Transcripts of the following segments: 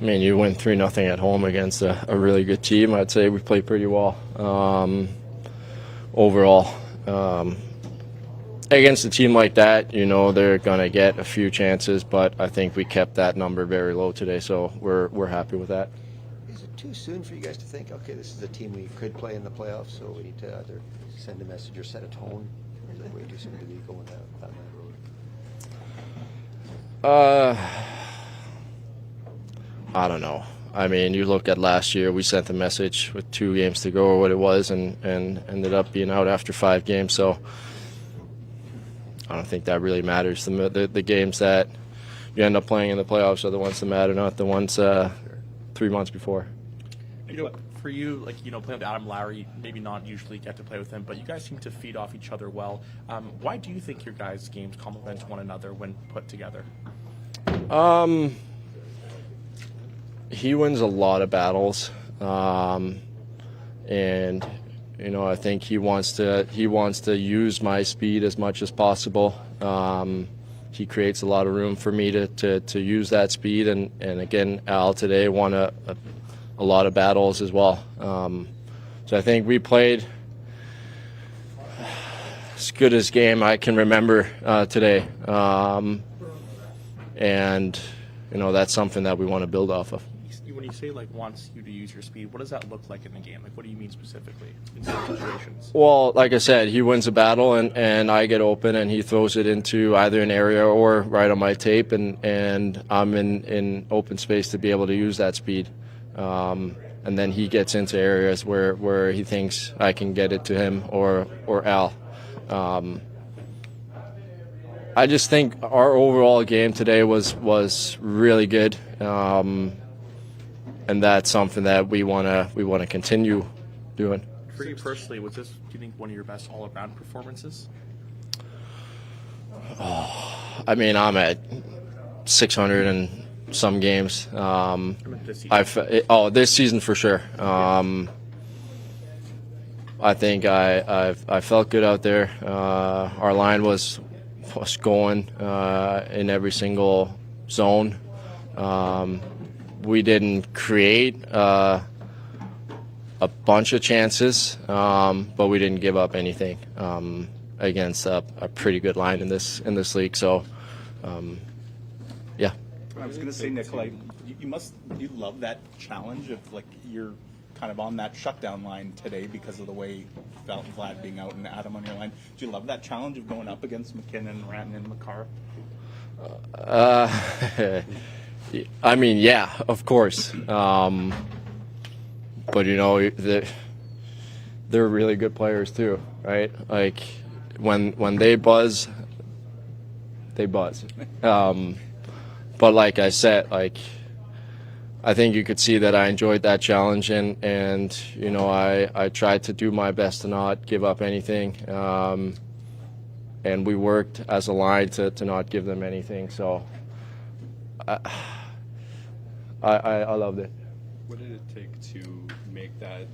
I mean, you win 3-0 at home against a really good team. I'd say we played pretty well overall. Against a team like that, you know they're going to get a few chances, but I think we kept that number very low today, so we're happy with that. Is it too soon for you guys to think, okay, this is a team we could play in the playoffs, so we need to either send a message or set a tone? Or is it way too soon to be going down that road? I don't know. I mean, you look at last year, we sent the message with 2 games to go or what it was, and ended up being out after 5 games, so I don't think that really matters. The games that you end up playing in the playoffs are the ones that matter, not the ones 3 months before. You know, for you, like, you know, playing with Adam Lowry, maybe not usually get to play with him, but you guys seem to feed off each other well. Why do you think your guys' games complement one another when put together? He wins a lot of battles, and you know, I think he wants to use my speed as much as possible. He creates a lot of room for me to use that speed, and again, Al today won a lot of battles as well. So I think we played as good as game I can remember today, and you know that's something that we want to build off of. When you say, like, wants you to use your speed, what does that look like in the game? Like, what do you mean specifically in certain situations? Well, like I said, he wins a battle, and I get open, and he throws it into either an area or right on my tape, and I'm in open space to be able to use that speed. And then he gets into areas where he thinks I can get it to him or Al. I just think our overall game today was really good. And that's something that we want to continue doing. For you personally, was this, do you think, one of your best all-around performances? Oh, I mean, I'm at 600 and some games. This season for sure. I think I felt good out there. Our line was going in every single zone. We didn't create a bunch of chances, but we didn't give up anything against a pretty good line in this league. So, yeah. I was going to say, Nikolai, you love that challenge of, like, you're kind of on that shutdown line today because of the way Vlad being out and Adam on your line. Do you love that challenge of going up against McKinnon, Rantanen, and Makar? I mean, yeah, of course. But, you know, they're really good players too, right? Like, when they buzz, they buzz. But like I said, like, I think you could see that I enjoyed that challenge, and you know, I tried to do my best to not give up anything. And we worked as a line to not give them anything. So I loved it. What did it take to make that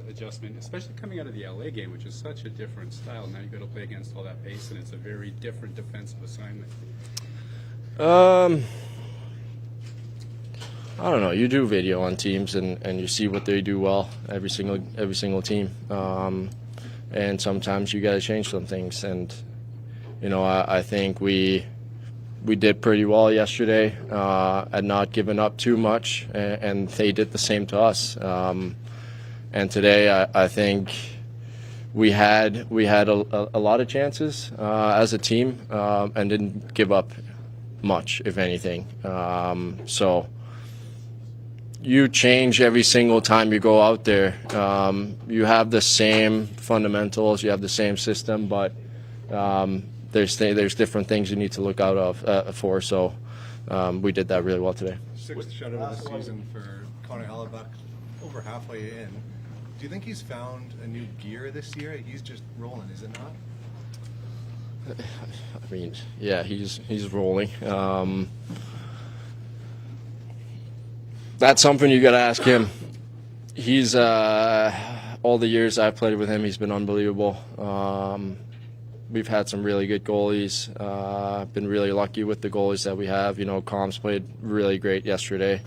adjustment, especially coming out of the LA game, which is such a different style? Now you got to play against all that pace, and it's a very different defensive assignment. I don't know. You do video on teams, and you see what they do well, every single team. And sometimes you got to change some things. And you know, I think we did pretty well yesterday at not giving up too much, and they did the same to us. And today, I think we had a lot of chances as a team, and didn't give up much, if anything. So you change every single time you go out there. You have the same fundamentals, you have the same system, but there's different things you need to look out for. So we did that really well today. Sixth shutout of the season for Connor Hellebuck, over halfway in. Do you think he's found a new gear this year? He's just rolling, is it not? I mean, yeah, he's rolling. That's something you got to ask him. He's all the years I've played with him, he's been unbelievable. We've had some really good goalies. Been really lucky with the goalies that we have. You know, Com's played really great yesterday.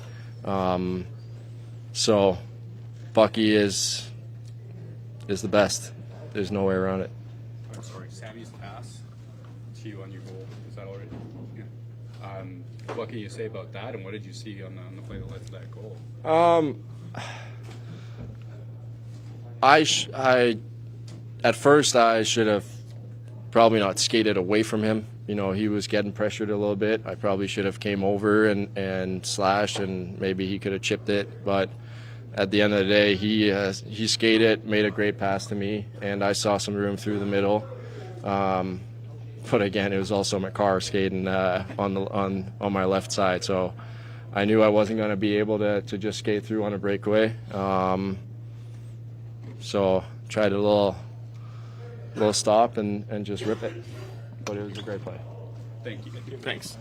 So Bucky is the best. There's no way around it. I'm sorry, Sammy's pass to you on your goal. Is that already? Yeah. What can you say about that, and what did you see on the play that led to that goal? At first I should have probably not skated away from him. You know, he was getting pressured a little bit. I probably should have came over and slashed, and maybe he could have chipped it. But at the end of the day, he skated, made a great pass to me, and I saw some room through the middle. But again, it was also McCarr skating on my left side, so I knew I wasn't going to be able to just skate through on a breakaway. So tried a little stop and just rip it. But it was a great play. Thank you. Thanks.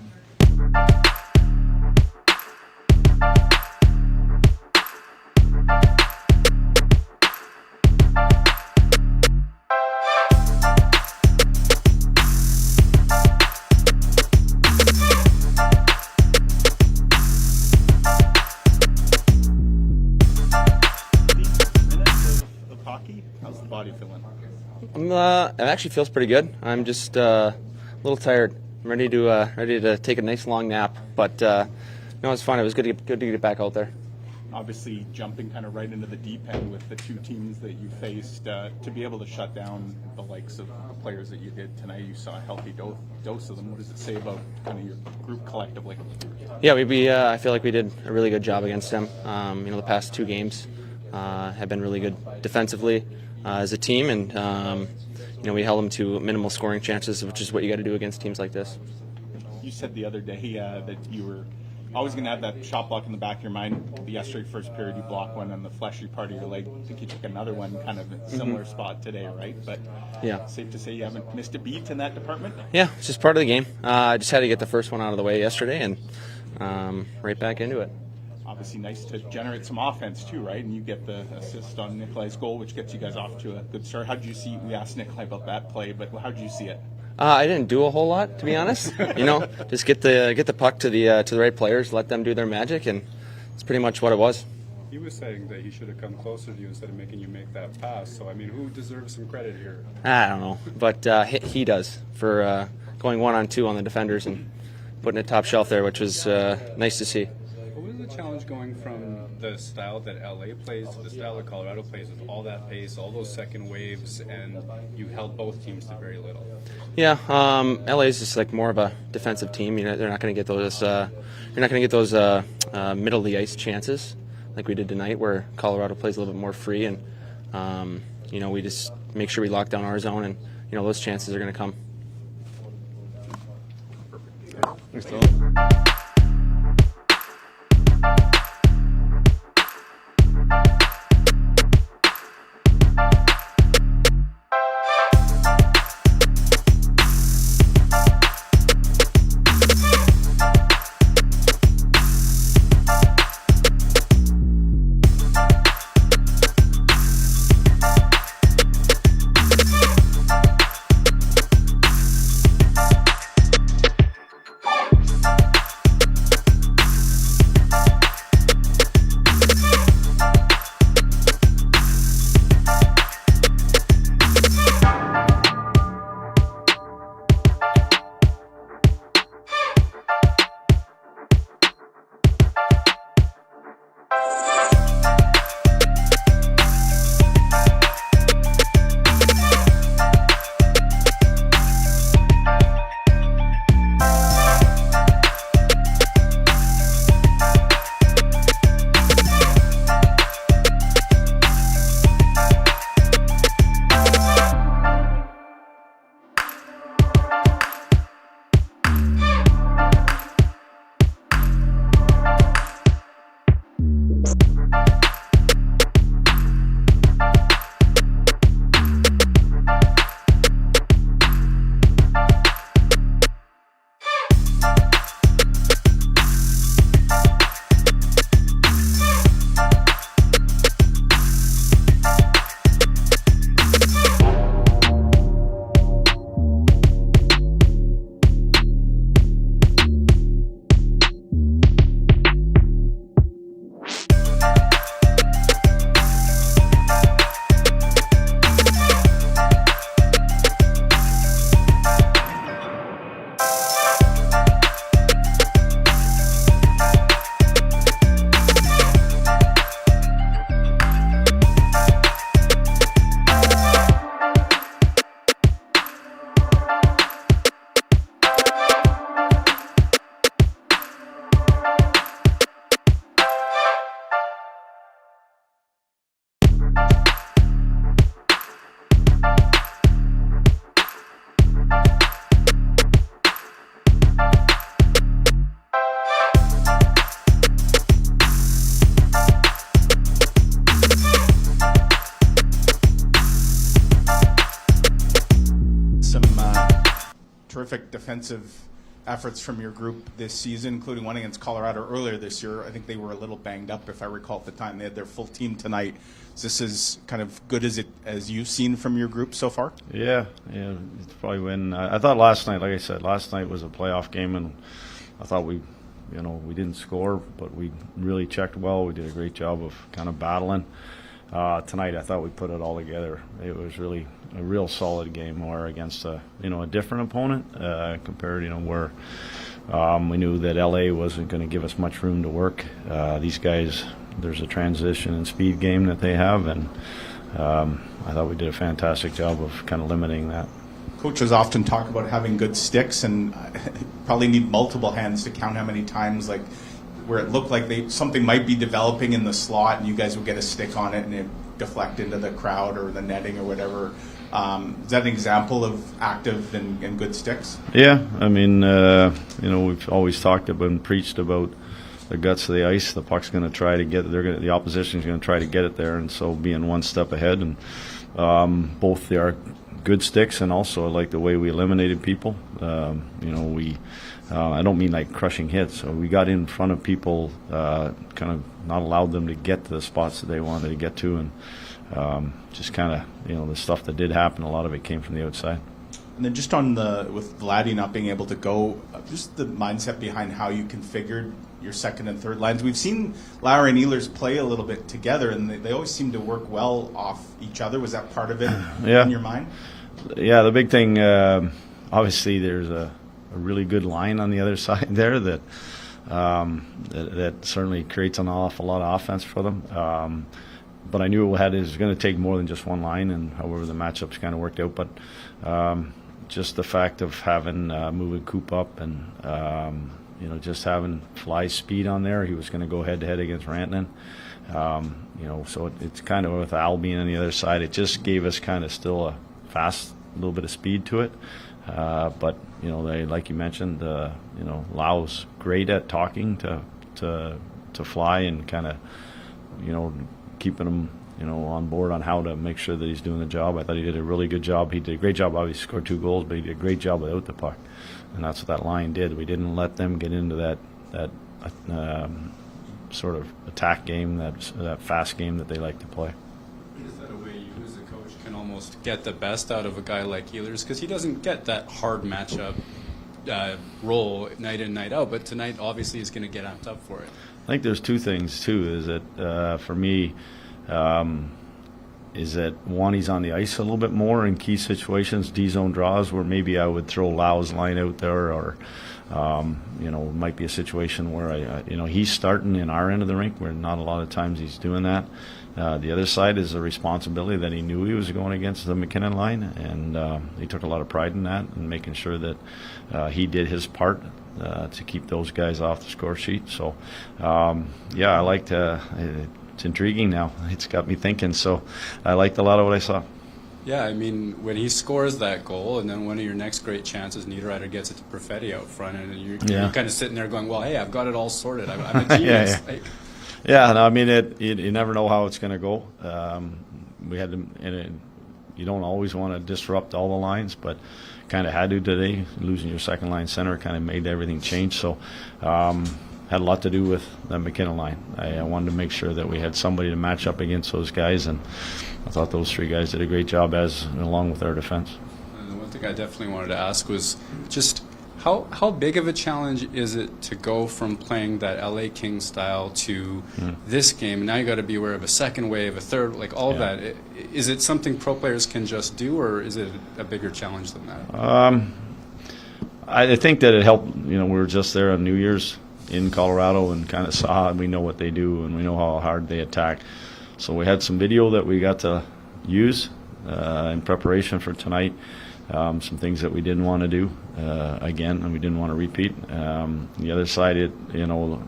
Of hockey, how's the body feeling? It actually feels pretty good. I'm just a little tired. I'm ready to take a nice long nap. But no, it's fun. It was good to get back out there. Obviously, jumping kind of right into the deep end with the two teams that you faced, to be able to shut down the likes of the players that you did tonight. You saw a healthy dose of them. What does it say about kind of your group collectively? Yeah, I feel like we did a really good job against them. The past two games have been really good defensively as a team, and we held them to minimal scoring chances, which is what you got to do against teams like this. You said the other day that you were always going to have that shot block in the back of your mind. Yesterday, first period, you blocked one on the fleshy part of your leg. I think you took another one kind of in a similar spot today, right? But yeah, safe to say you haven't missed a beat in that department? Yeah, it's just part of the game. I just had to get the first one out of the way yesterday, and right back into it. Obviously nice to generate some offense too, right? And you get the assist on Nikolai's goal, which gets you guys off to a good start. How did you see? We asked Nikolai about that play, but how did you see it? I didn't do a whole lot, to be honest. Just get the puck to the right players, let them do their magic, and it's pretty much what it was. He was saying that he should have come closer to you instead of making you make that pass. So, I mean, who deserves some credit here? I don't know, but he does for going 1-on-2 on the defenders and putting it top shelf there, which was nice to see. What was the challenge going from the style that LA plays to the style that Colorado plays with all that pace, all those second waves, and you held both teams to very little? Yeah, LA is just like more of a defensive team. They're not going to get those. You're not going to get those middle of the ice chances like we did tonight, where Colorado plays a little bit more free, and we just make sure we lock down our zone, and those chances are going to come. Thanks, Dylan. terrific defensive efforts from your group this season, including one against Colorado earlier this year. I think they were a little banged up, if I recall at the time. They had their full team tonight. Is this as kind of good as you've seen from your group so far? Yeah. It's probably when I thought last night, like I said, last night was a playoff game, and I thought we didn't score, but we really checked well. We did a great job of kind of battling. Tonight, I thought we put it all together. It was really a real solid game, where against a different opponent compared, where we knew that LA wasn't going to give us much room to work. These guys, there's a transition and speed game that they have, and I thought we did a fantastic job of kind of limiting that. Coaches often talk about having good sticks, and probably need multiple hands to count how many times, like, where it looked like something might be developing in the slot, and you guys would get a stick on it and it deflect into the crowd or the netting or whatever. Is that an example of active and good sticks? Yeah, I mean, we've always talked about and preached about the guts of the ice. The puck's going to try to get it. The opposition's going to try to get it there, and so being one step ahead. And both they are good sticks, and also I like the way we eliminated people. I don't mean like crushing hits. So we got in front of people, kind of not allowed them to get to the spots that they wanted to get to, and just kind of the stuff that did happen. A lot of it came from the outside. And then just on with Vladdy not being able to go, just the mindset behind how you configured your second and third lines. We've seen Lowry and Ehlers play a little bit together, and they always seem to work well off each other. Was that part of it in your mind? Yeah, the big thing, obviously there's a really good line on the other side there that certainly creates an awful lot of offense for them. But I knew it was going to take more than just one line, and however the matchups kind of worked out. But just the fact of having moving Coop up and just having Fly's speed on there, he was going to go head-to-head against Rantanen. So it's kind of with Al being on the other side, it just gave us kind of still a fast, little bit of speed to it. But they, like you mentioned, Lau's great at talking to Fly and kind of keeping him on board on how to make sure that he's doing the job. I thought he did a really good job. He did a great job. Obviously scored 2 goals, but he did a great job without the puck, and that's what that line did. We didn't let them get into that sort of attack game, that fast game that they like to play. Is that a way you as a coach can almost get the best out of a guy like Ehlers, because he doesn't get that hard matchup role night in, night out, but tonight obviously he's going to get amped up for it? I think there's 2 things too. Is that for me, is that one, he's on the ice a little bit more in key situations, D-zone draws, where maybe I would throw Lau's line out there, or it might be a situation where he's starting in our end of the rink, where not a lot of times he's doing that. The other side is the responsibility that he knew he was going against the McKinnon line, and he took a lot of pride in that and making sure that he did his part to keep those guys off the score sheet. So, I liked it's intriguing now. It's got me thinking, so I liked a lot of what I saw. Yeah, I mean, when he scores that goal, and then one of your next great chances, Niederreiter gets it to Perfetti out front, and you're kind of sitting there going, well, hey, I've got it all sorted. I'm a genius. Yeah, no, I mean, you never know how it's going to go. We had to, you don't always want to disrupt all the lines, but kind of had to today. Losing your second line center kind of made everything change. So had a lot to do with the McKinnon line. I wanted to make sure that we had somebody to match up against those guys, and I thought those 3 guys did a great job along with our defense. And the one thing I definitely wanted to ask was just how big of a challenge is it to go from playing that LA Kings style to this game? Now you got to be aware of a second wave, a third, like all of that. Is it something pro players can just do, or is it a bigger challenge than that? I think that it helped. We were just there on New Year's in Colorado and kind of saw, and we know what they do, and we know how hard they attack. So we had some video that we got to use in preparation for tonight. Some things that we didn't want to do again, and we didn't want to repeat. The other side, the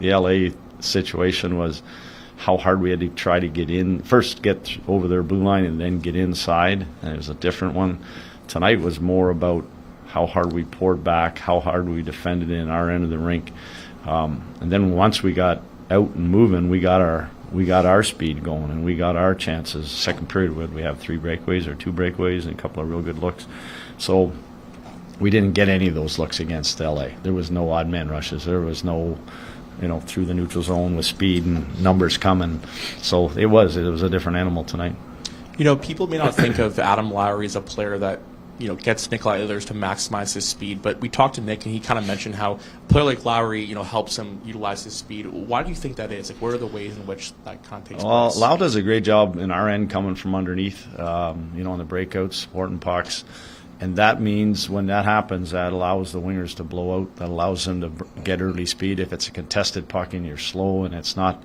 LA situation was how hard we had to try to get in, first get over their blue line and then get inside, and it was a different one. Tonight was more about how hard we poured back, how hard we defended in our end of the rink. And then once we got out and moving, we got our speed going, and we got our chances. Second period, we have 3 breakaways or 2 breakaways and a couple of real good looks. So we didn't get any of those looks against LA. There was no odd man rushes. There was no, through the neutral zone with speed and numbers coming. So it was a different animal tonight. People may not think of Adam Lowry as a player that gets Nikolai Ehlers to maximize his speed, but we talked to Nick and he kind of mentioned how a player like Lowry, helps him utilize his speed. Why do you think that is? Like, what are the ways in which that kind of takes place? Lau does a great job in our end coming from underneath, on the breakouts, supporting pucks. And that means when that happens, that allows the wingers to blow out. That allows them to get early speed. If it's a contested puck and you're slow and it's not,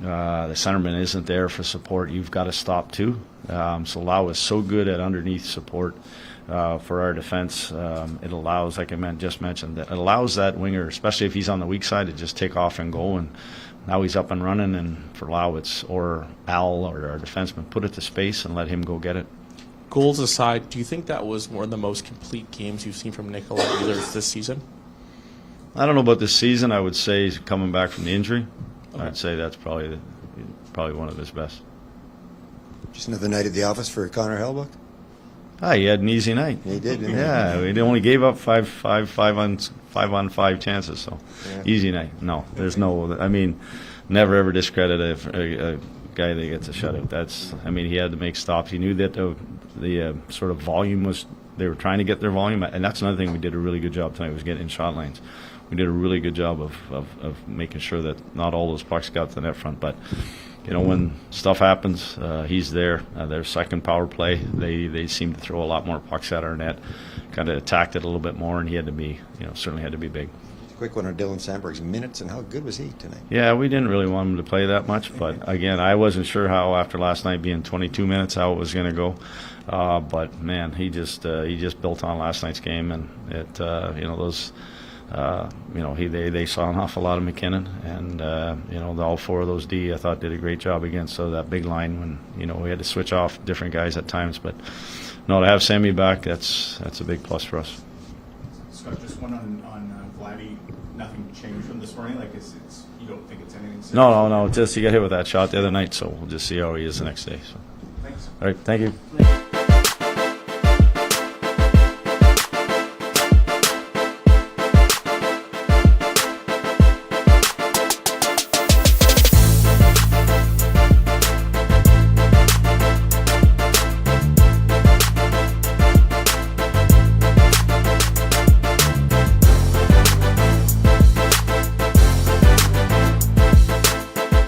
the centerman isn't there for support, you've got to stop too. So Lau is so good at underneath support for our defense. It allows, like I just mentioned, that it allows that winger, especially if he's on the weak side, to just take off and go. And now he's up and running. And for Lau, or Al or our defenseman, put it to space and let him go get it. Goals aside, do you think that was one of the most complete games you've seen from Nikolai Ehlers this season? I don't know about this season. I would say he's coming back from the injury. Okay. I'd say that's probably one of his best. Just another night at the office for Connor Hellebuyck? He had an easy night. He did, didn't he? Yeah, we only gave up five on five chances, so easy night. No, there's no. I mean, never ever discredit a guy that gets a shutout. He had to make stops. He knew that the sort of volume was. They were trying to get their volume, and that's another thing we did a really good job tonight, was getting in shot lanes. We did a really good job of making sure that not all those pucks got to the net front, but. When stuff happens, he's there. Their second power play, they seemed to throw a lot more pucks at our net, kind of attacked it a little bit more, and he had to be, certainly had to be big. Quick one on Dylan Sandberg's minutes, and how good was he tonight? Yeah, we didn't really want him to play that much, but again, I wasn't sure how, after last night being 22 minutes, how it was going to go. But man, he just built on last night's game, and it, those. They saw an awful lot of McKinnon, and all four of those D I thought did a great job against that big line when we had to switch off different guys at times. But no, to have Sammy back, that's a big plus for us. Scott, just one on Vladdy. Nothing changed from this morning. Like you don't think it's anything? Serious? No. Just he got hit with that shot the other night, so we'll just see how he is the next day. So. Thanks. All right, thank you.